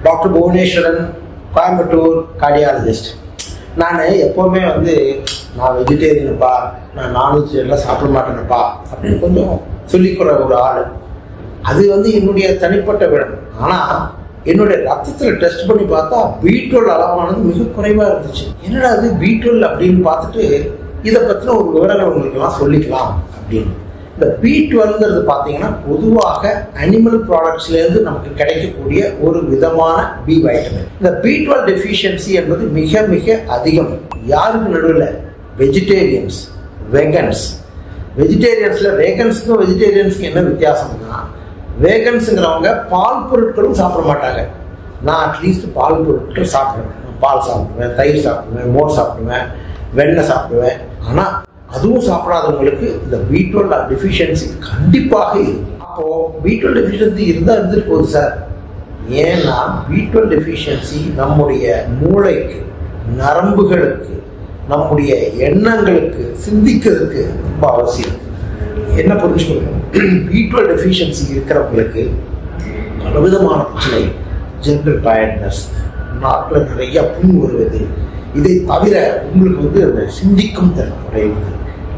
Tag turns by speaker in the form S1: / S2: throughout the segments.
S1: Doctor Bhuvaneswaran, Coimbatore cardiologist. நான் எப்போவுமே நான் வெஜிடேரியனப்பா, நான் நான்வெஜ் எல்லாம் சாப்பிட மாட்டேனப்பா அப்படின்னு கொஞ்சம் சொல்லிக்கிற ஒரு ஆள். அது என்னுடைய தனிப்பட்ட விடம். ஆனால் என்னுடைய ரத்தத்தில் டெஸ்ட் பண்ணி பார்த்தா B12 அளவானது மிக குறைவாக இருந்துச்சு. என்னடா அது B12 அப்படின்னு பார்த்துட்டு இதை பற்றின ஒரு விவரங்கள் உங்களுக்கெல்லாம் சொல்லிக்கலாம் அப்படின்னு. இந்த B12ங்கிறது பார்த்தீங்கன்னா பொதுவாக அனிமல் ப்ராடக்ட்ஸ்லேருந்து நமக்கு கிடைக்கக்கூடிய ஒரு விதமான பி வைட்டமின். இந்த B12 டெஃபிஷியன்சி என்பது மிக மிக அதிகம். யாருக்கு நடுவில்? வெஜிடேரியன்ஸ், வெகன்ஸ். வெஜிடேரியன்ஸில் வேகன்ஸுக்கும் வெஜிடேரியன்ஸுக்கும் என்ன வித்தியாசம்னா, வேகன்ஸுங்கிறவங்க பால் பொருட்களும் சாப்பிட மாட்டாங்க. நான் அட்லீஸ்ட் பால் பொருட்கள் சாப்பிடுவேன். பால் சாப்பிடுவேன், தயிர் சாப்பிடுவேன், மோர் சாப்பிடுவேன், வெண்ணெய் சாப்பிடுவேன். ஆனால் அதுவும் சாப்பிடாதவங்களுக்கு இந்த B12 டெஃபிஷியன்சி கண்டிப்பாக இருக்கும். அப்போது B12 டெஃபிஷியன்சி இருந்தால் இருந்துட்டு போகுது சார். ஏன்னா B12 டெஃபிஷியன்சி நம்முடைய மூளைக்கு, நரம்புகளுக்கு, நம்முடைய எண்ணங்களுக்கு, சிந்திக்கிறதுக்கு ரொம்ப அவசியம். என்ன புரிஞ்சுக்கணும்? B12 டெஃபிஷியன்சி இருக்கிறவங்களுக்கு பலவிதமான பிரச்சனை, ஜெனரல் டயர்ட்னஸ், நாக்கில் நிறைய புண் வருவது, இதை தவிர உங்களுக்கு அந்த சிந்திக்கும் திறன் குறையுது,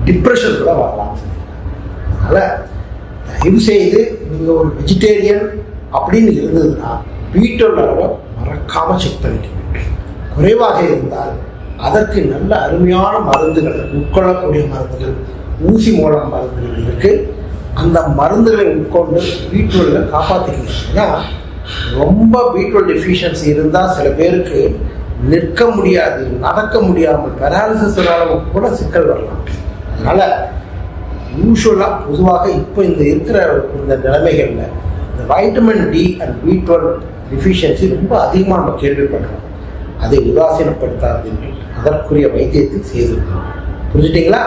S1: டிப்ரெஷன் கூட வரலாம். அதனால தயவு செய்து நீங்கள் ஒரு வெஜிடேரியன் அப்படின்னு இருந்ததுன்னா B12 அளவை மறக்காம செக் பண்ணிக்கணும். குறைவாக இருந்தால் அதற்கு நல்ல அருமையான மருந்துகள், உட்கொள்ளக்கூடிய மருந்துகள், ஊசி மூலம் மருந்துகள் இருக்கு. அந்த மருந்துகளை உட்கொண்டு B12 காப்பாற்றிக்கணும். ஏன்னா ரொம்ப B12 டெஃபிஷியன்சி இருந்தால் சில பேருக்கு நிற்க முடியாது, நடக்க முடியாமல் பெராலிசிஸ் அளவுக்கு கூட சிக்கல் வரலாம். அதனால யூஸ்வலாக பொதுவாக இப்போ இருக்கிற இந்த நிலைமைகளில் இந்த vitamin D and B12 deficiency ரொம்ப அதிகமாக நம்ம கேள்விப்படுறோம். அதை உதாசீனப்படுத்தாதீர்கள், அதற்குரிய வைத்தியத்தை செய்திருக்கோம். புரிஞ்சுட்டீங்களா?